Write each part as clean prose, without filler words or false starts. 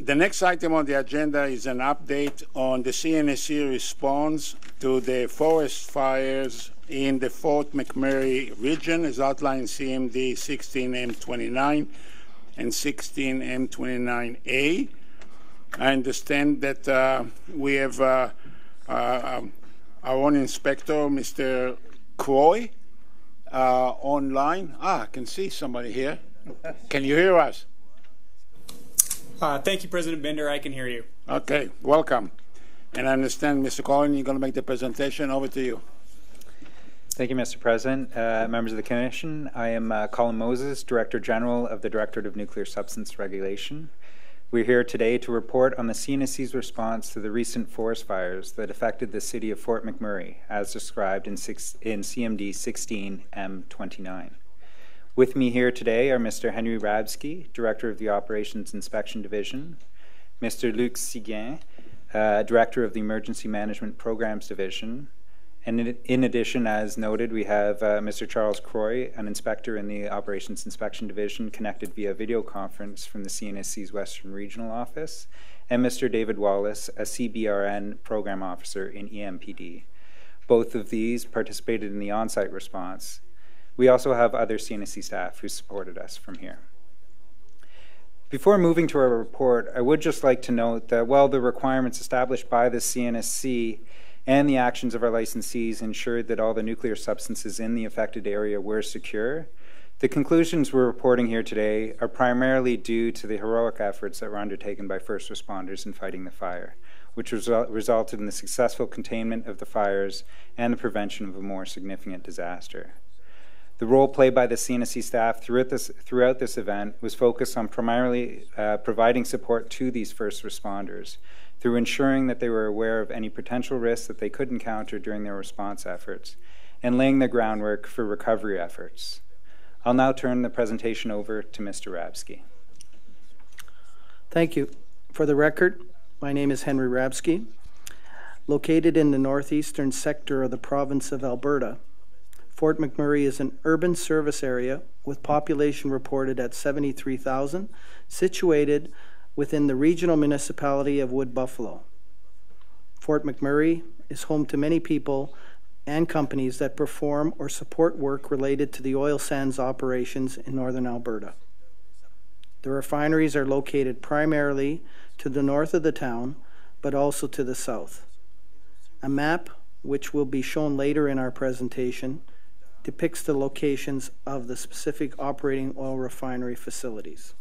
The next item on the agenda is an update on the CNSC response to the forest fires in the Fort McMurray region, as outlined in CMD 16M29 and 16M29A. I understand that we have our own inspector, Mr. Croy, online. I can see somebody here. Can you hear us? Thank you, President Bender. I can hear you. Okay, welcome. And I understand, Mr. Collin, you're going to make the presentation. Over to you. Thank you, Mr. President. Members of the Commission, I am Colin Moses, Director General of the Directorate of Nuclear Substance Regulation. We're here today to report on the CNSC's response to the recent forest fires that affected the city of Fort McMurray, as described in CMD 16M29. With me here today are Mr. Henry Rabsky, Director of the Operations Inspection Division, Mr. Luc Seguin, Director of the Emergency Management Programs Division, and in addition, as noted, we have Mr. Charles Croy, an inspector in the Operations Inspection Division, connected via video conference from the CNSC's Western Regional Office, and Mr. David Wallace, a CBRN Program Officer in EMPD. Both of these participated in the on-site response. We also have other CNSC staff who supported us from here. Before moving to our report, I would just like to note that while the requirements established by the CNSC and the actions of our licensees ensured that all the nuclear substances in the affected area were secure, the conclusions we're reporting here today are primarily due to the heroic efforts that were undertaken by first responders in fighting the fire, which resulted in the successful containment of the fires and the prevention of a more significant disaster. The role played by the CNSC staff throughout this event was focused on primarily providing support to these first responders through ensuring that they were aware of any potential risks that they could encounter during their response efforts and laying the groundwork for recovery efforts. I'll now turn the presentation over to Mr. Rabsky. Thank you. For the record, my name is Henry Rabsky. Located in the northeastern sector of the province of Alberta, Fort McMurray is an urban service area with population reported at 73,000, situated within the regional municipality of Wood Buffalo. Fort McMurray is home to many people and companies that perform or support work related to the oil sands operations in northern Alberta. The refineries are located primarily to the north of the town, but also to the south. A map, which will be shown later in our presentation, depicts the locations of the specific operating oil refinery facilities.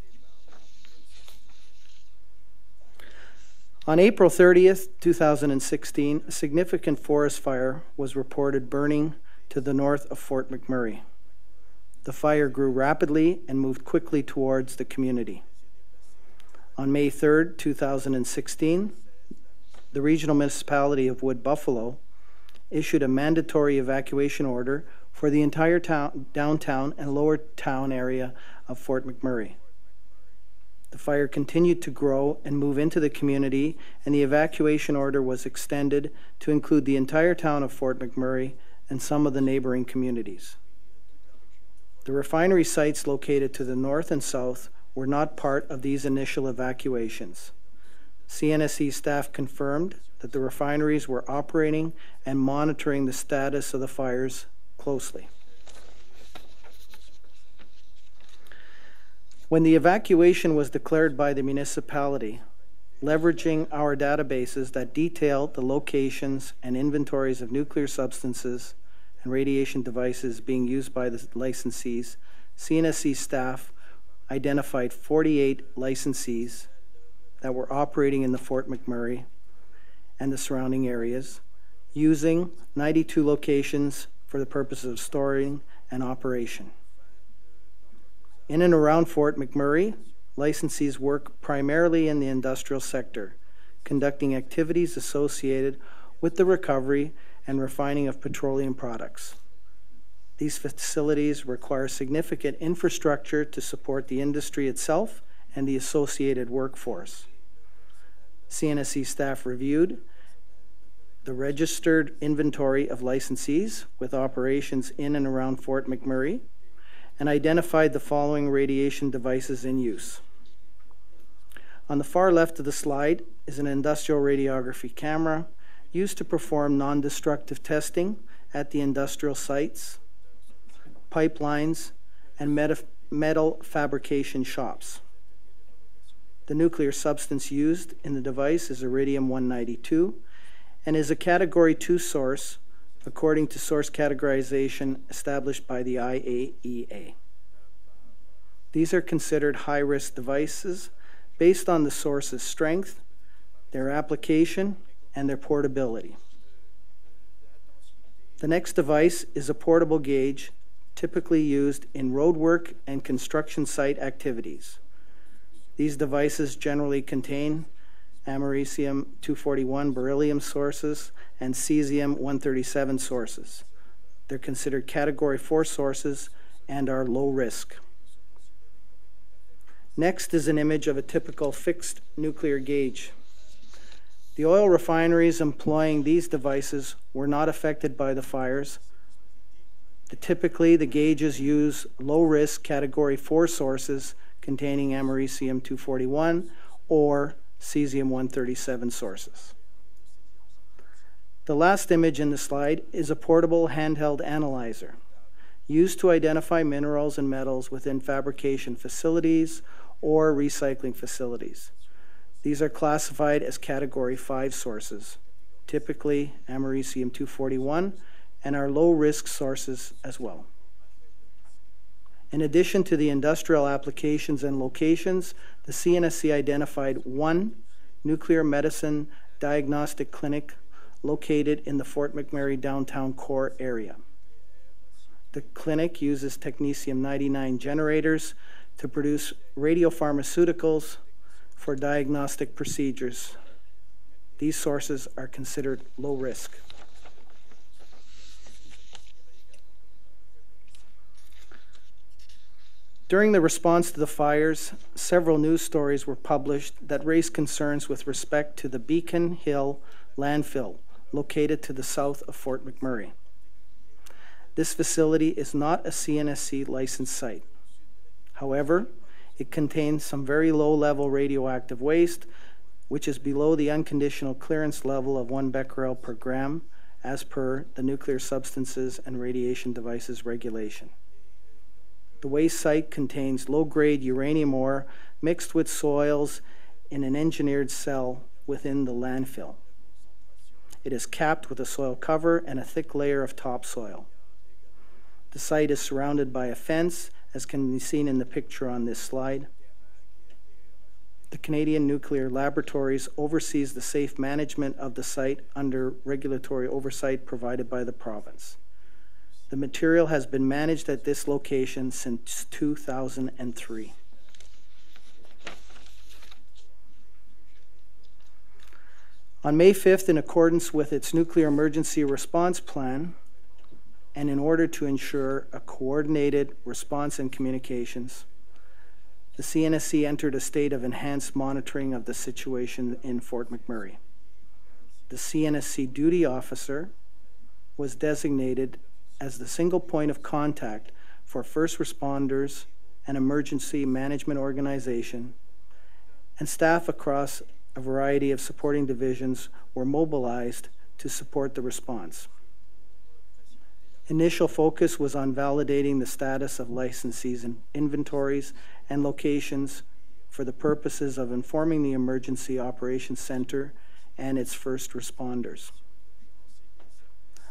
On April 30th, 2016, a significant forest fire was reported burning to the north of Fort McMurray. The fire grew rapidly and moved quickly towards the community. On May 3rd, 2016, the regional municipality of Wood Buffalo issued a mandatory evacuation order for the entire downtown and lower town area of Fort McMurray. The fire continued to grow and move into the community, and the evacuation order was extended to include the entire town of Fort McMurray and some of the neighboring communities. The refinery sites located to the north and south were not part of these initial evacuations. CNSC staff confirmed that the refineries were operating and monitoring the status of the fires closely. When the evacuation was declared by the municipality, leveraging our databases that detail the locations and inventories of nuclear substances and radiation devices being used by the licensees, CNSC staff identified 48 licensees that were operating in the Fort McMurray and the surrounding areas, using 92 locations for the purpose of storing and operation. In and around Fort McMurray, licensees work primarily in the industrial sector, conducting activities associated with the recovery and refining of petroleum products. These facilities require significant infrastructure to support the industry itself and the associated workforce. CNSC staff reviewed the registered inventory of licensees with operations in and around Fort McMurray and identified the following radiation devices in use: On the far left of the slide is an industrial radiography camera used to perform non-destructive testing at the industrial sites, pipelines, and metal fabrication shops. The nuclear substance used in the device is iridium-192 and is a Category 2 source according to source categorization established by the IAEA. These are considered high-risk devices based on the source's strength, their application, and their portability. The next device is a portable gauge typically used in roadwork and construction site activities. These devices generally contain americium-241 beryllium sources and cesium-137 sources. They're considered Category 4 sources and are low risk. Next is an image of a typical fixed nuclear gauge. The oil refineries employing these devices were not affected by the fires. Typically, the gauges use low-risk Category 4 sources containing americium-241 or cesium-137 sources. The last image in the slide is a portable handheld analyzer used to identify minerals and metals within fabrication facilities or recycling facilities. These are classified as Category 5 sources, typically americium-241, and are low-risk sources as well. In addition to the industrial applications and locations, the CNSC identified one nuclear medicine diagnostic clinic located in the Fort McMurray downtown core area. The clinic uses technetium-99 generators to produce radiopharmaceuticals for diagnostic procedures. These sources are considered low risk. During the response to the fires, several news stories were published that raised concerns with respect to the Beacon Hill landfill located to the south of Fort McMurray. This facility is not a CNSC licensed site. However, it contains some very low-level radioactive waste, which is below the unconditional clearance level of 1 becquerel per gram, as per the Nuclear Substances and Radiation Devices Regulation. The waste site contains low-grade uranium ore mixed with soils in an engineered cell within the landfill. It is capped with a soil cover and a thick layer of topsoil. The site is surrounded by a fence, as can be seen in the picture on this slide. The Canadian Nuclear Laboratories oversees the safe management of the site under regulatory oversight provided by the province. The material has been managed at this location since 2003. On May 5th, in accordance with its nuclear emergency response plan, and in order to ensure a coordinated response and communications, the CNSC entered a state of enhanced monitoring of the situation in Fort McMurray. The CNSC duty officer was designated as the single point of contact for first responders and emergency management organization, and staff across a variety of supporting divisions were mobilized to support the response. Initial focus was on validating the status of licensees' inventories and locations for the purposes of informing the Emergency Operations Center and its first responders.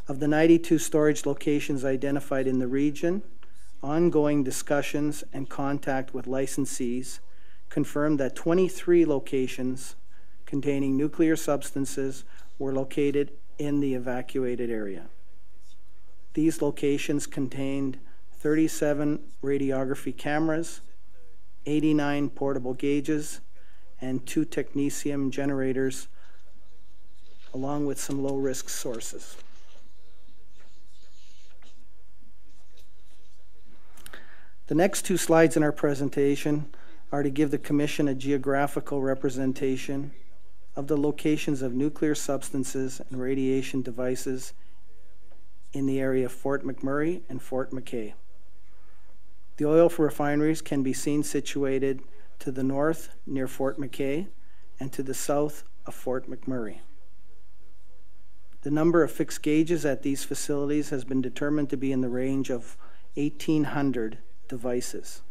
Of the 92 storage locations identified in the region, ongoing discussions and contact with licensees confirmed that 23 locations containing nuclear substances were located in the evacuated area. These locations contained 37 radiography cameras, 89 portable gauges, and 2 technetium generators, along with some low-risk sources. The next 2 slides in our presentation are to give the Commission a geographical representation of the locations of nuclear substances and radiation devices in the area of Fort McMurray and Fort McKay. The oil refineries can be seen situated to the north near Fort McKay, and to the south of Fort McMurray. The number of fixed gauges at these facilities has been determined to be in the range of 1,800 devices.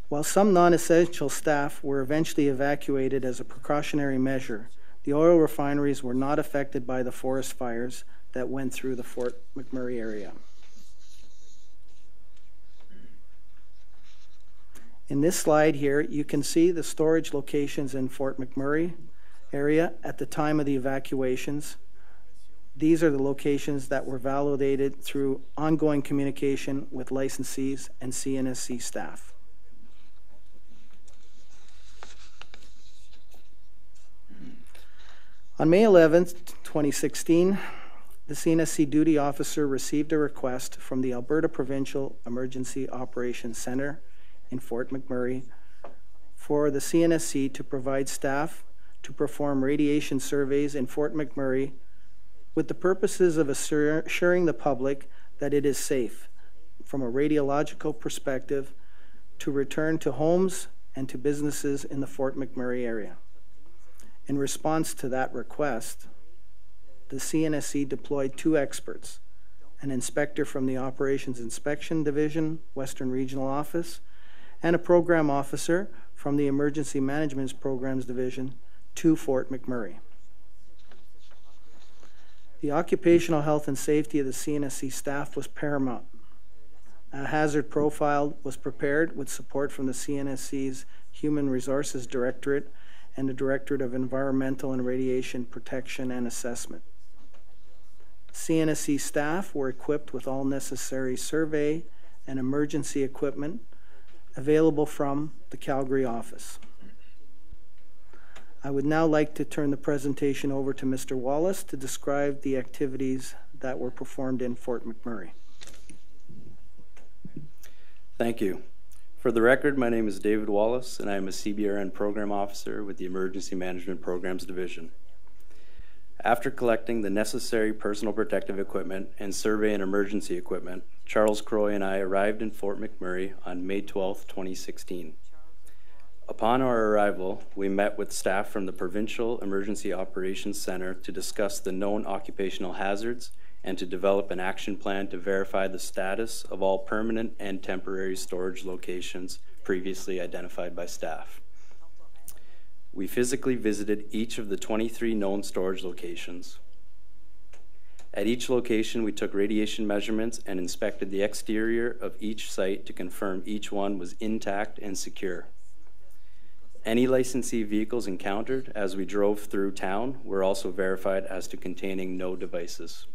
While some non-essential staff were eventually evacuated as a precautionary measure, the oil refineries were not affected by the forest fires that went through the Fort McMurray area. In this slide here, you can see the storage locations in Fort McMurray area at the time of the evacuations. These are the locations that were validated through ongoing communication with licensees and CNSC staff. On May 11th, 2016, the CNSC duty officer received a request from the Alberta Provincial Emergency Operations Centre in Fort McMurray for the CNSC to provide staff to perform radiation surveys in Fort McMurray with the purposes of assuring the public that it is safe from a radiological perspective to return to homes and to businesses in the Fort McMurray area. In response to that request, the CNSC deployed 2 experts, an inspector from the Operations Inspection Division, Western Regional Office, and a program officer from the Emergency Management Programs Division to Fort McMurray. The occupational health and safety of the CNSC staff was paramount. A hazard profile was prepared with support from the CNSC's Human Resources Directorate and the Directorate of Environmental and Radiation Protection and Assessment. CNSC staff were equipped with all necessary survey and emergency equipment available from the Calgary office. I would now like to turn the presentation over to Mr. Wallace to describe the activities that were performed in Fort McMurray. Thank you. For the record, my name is David Wallace, and I am a CBRN Program Officer with the Emergency Management Programs Division. After collecting the necessary personal protective equipment and survey and emergency equipment, Charles Croy and I arrived in Fort McMurray on May 12, 2016. Upon our arrival, we met with staff from the Provincial Emergency Operations Center to discuss the known occupational hazards and to develop an action plan to verify the status of all permanent and temporary storage locations previously identified by staff. We physically visited each of the 23 known storage locations. At each location, we took radiation measurements and inspected the exterior of each site to confirm each one was intact and secure. Any licensee vehicles encountered as we drove through town were also verified as to containing no devices.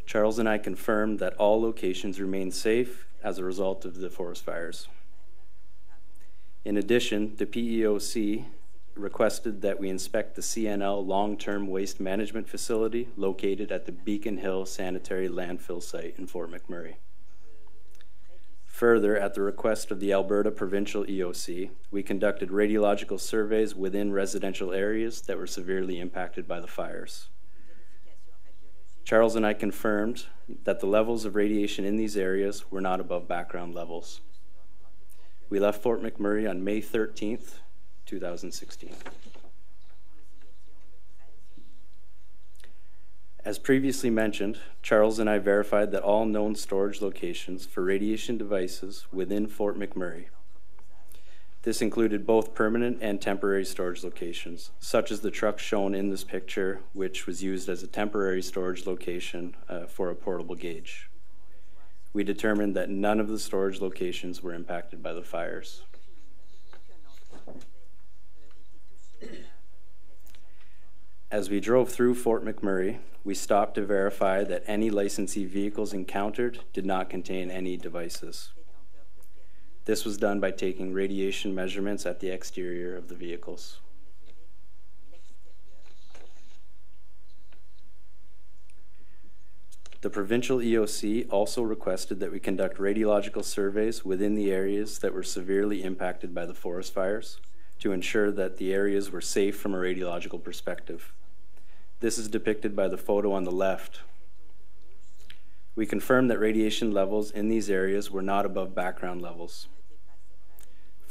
Charles and I confirmed that all locations remained safe as a result of the forest fires. In addition, the PEOC requested that we inspect the CNL long-term waste management facility located at the Beacon Hill Sanitary Landfill site in Fort McMurray. Further, at the request of the Alberta Provincial EOC, we conducted radiological surveys within residential areas that were severely impacted by the fires. Charles and I confirmed that the levels of radiation in these areas were not above background levels. We left Fort McMurray on May 13th, 2016. As previously mentioned, Charles and I verified that all known storage locations for radiation devices within Fort McMurray. This included both permanent and temporary storage locations, such as the truck shown in this picture, which was used as a temporary storage location for a portable gauge. We determined that none of the storage locations were impacted by the fires. As we drove through Fort McMurray, we stopped to verify that any licensee vehicles encountered did not contain any devices. This was done by taking radiation measurements at the exterior of the vehicles. The provincial EOC also requested that we conduct radiological surveys within the areas that were severely impacted by the forest fires to ensure that the areas were safe from a radiological perspective. This is depicted by the photo on the left. We confirmed that radiation levels in these areas were not above background levels.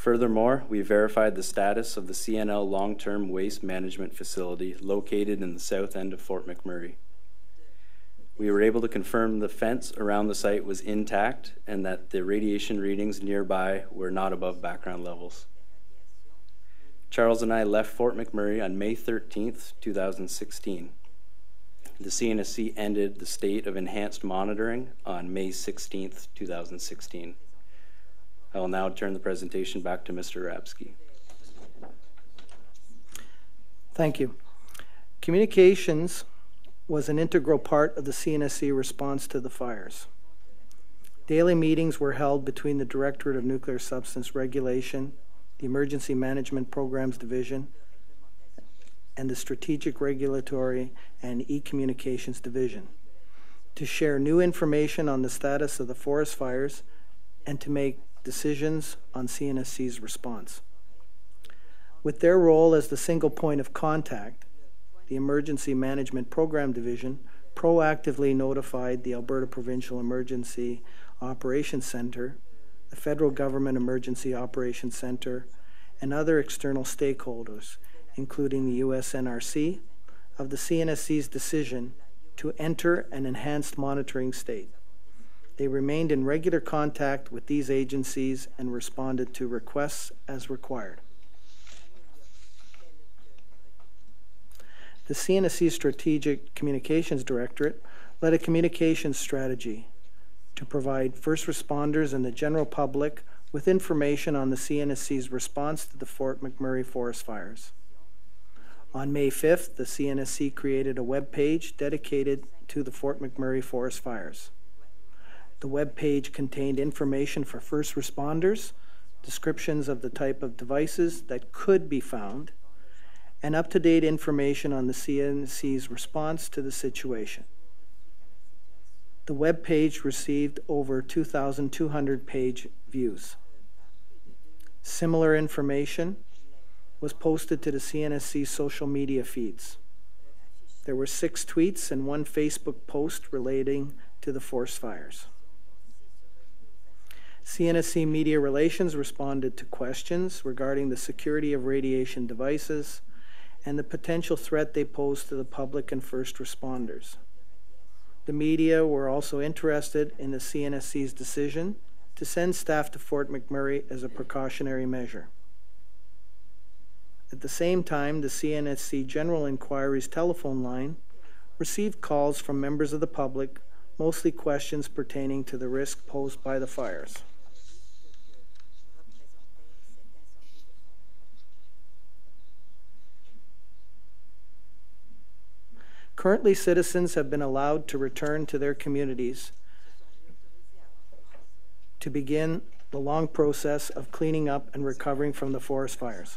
Furthermore, we verified the status of the CNL long-term waste management facility located in the south end of Fort McMurray. We were able to confirm the fence around the site was intact and that the radiation readings nearby were not above background levels. Charles and I left Fort McMurray on May 13th, 2016. The CNSC ended the state of enhanced monitoring on May 16th, 2016. I will now turn the presentation back to Mr. Rabsky. Thank you. Communications was an integral part of the CNSC response to the fires. Daily meetings were held between the Directorate of Nuclear Substance Regulation, the Emergency Management Programs Division, and the Strategic Regulatory and E-Communications Division to share new information on the status of the forest fires and to make decisions on CNSC's response. With their role as the single point of contact, the Emergency Management Program Division proactively notified the Alberta Provincial Emergency Operations Centre, the Federal Government Emergency Operations Centre, and other external stakeholders, including the US NRC, of the CNSC's decision to enter an enhanced monitoring state. They remained in regular contact with these agencies and responded to requests as required. The CNSC Strategic Communications Directorate led a communications strategy to provide first responders and the general public with information on the CNSC's response to the Fort McMurray forest fires. On May 5th, the CNSC created a web page dedicated to the Fort McMurray forest fires. The web page contained information for first responders, descriptions of the type of devices that could be found, and up-to-date information on the CNSC's response to the situation. The web page received over 2,200 page views. Similar information was posted to the CNSC social media feeds. There were 6 tweets and 1 Facebook post relating to the forest fires. CNSC Media Relations responded to questions regarding the security of radiation devices and the potential threat they pose to the public and first responders. The media were also interested in the CNSC's decision to send staff to Fort McMurray as a precautionary measure. At the same time, the CNSC General Inquiries telephone line received calls from members of the public, mostly questions pertaining to the risk posed by the fires. Currently, citizens have been allowed to return to their communities to begin the long process of cleaning up and recovering from the forest fires.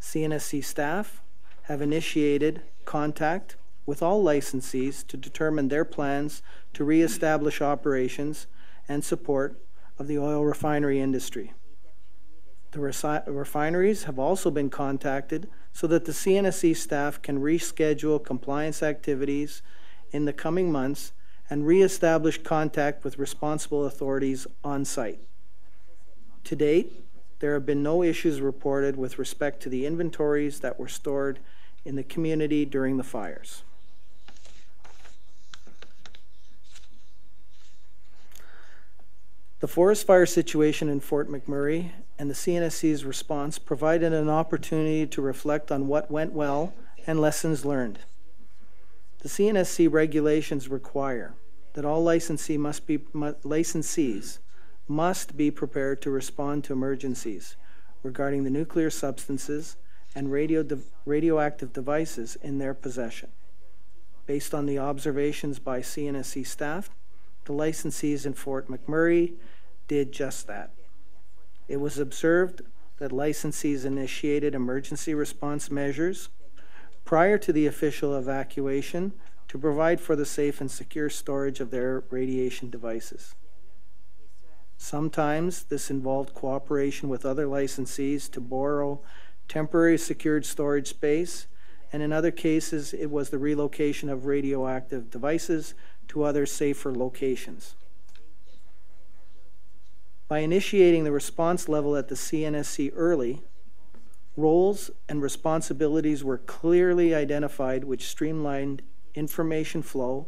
CNSC staff have initiated contact with all licensees to determine their plans to reestablish operations and support of the oil refinery industry. The refineries have also been contacted so that the CNSC staff can reschedule compliance activities in the coming months and reestablish contact with responsible authorities on site. To date, there have been no issues reported with respect to the inventories that were stored in the community during the fires. The forest fire situation in Fort McMurray and the CNSC's response provided an opportunity to reflect on what went well and lessons learned. The CNSC regulations require that all licensees must be prepared to respond to emergencies regarding the nuclear substances and radioactive devices in their possession. Based on the observations by CNSC staff, the licensees in Fort McMurray did just that. It was observed that licensees initiated emergency response measures prior to the official evacuation to provide for the safe and secure storage of their radiation devices. Sometimes this involved cooperation with other licensees to borrow temporary secured storage space, and in other cases it was the relocation of radioactive devices to other safer locations. By initiating the response level at the CNSC early, roles and responsibilities were clearly identified, which streamlined information flow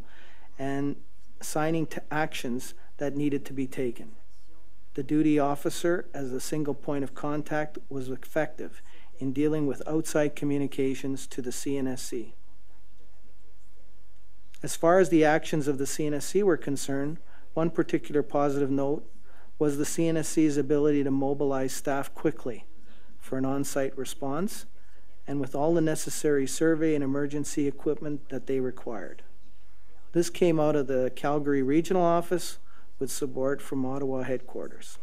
and assigning to actions that needed to be taken. The duty officer, as a single point of contact, was effective in dealing with outside communications to the CNSC. As far as the actions of the CNSC were concerned, one particular positive note was the CNSC's ability to mobilize staff quickly for an on-site response and with all the necessary survey and emergency equipment that they required. This came out of the Calgary Regional Office with support from Ottawa headquarters.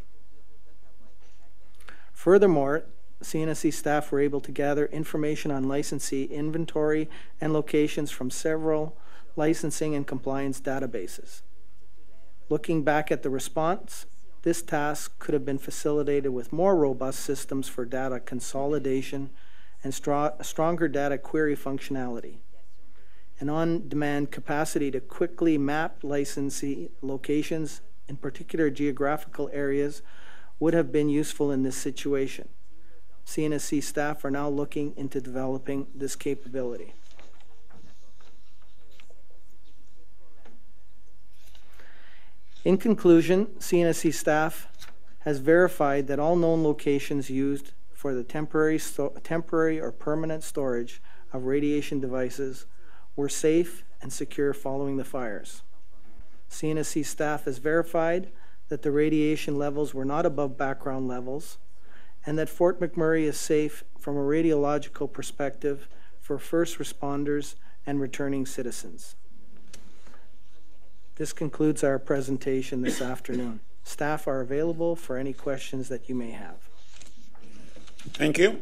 Furthermore, CNSC staff were able to gather information on licensee inventory and locations from several licensing and compliance databases. Looking back at the response, this task could have been facilitated with more robust systems for data consolidation and stronger data query functionality. An on-demand capacity to quickly map licensee locations in particular geographical areas would have been useful in this situation. CNSC staff are now looking into developing this capability. In conclusion, CNSC staff has verified that all known locations used for the temporary or permanent storage of radiation devices were safe and secure following the fires. CNSC staff has verified that the radiation levels were not above background levels and that Fort McMurray is safe from a radiological perspective for first responders and returning citizens. This concludes our presentation this afternoon. Staff are available for any questions that you may have. Thank you.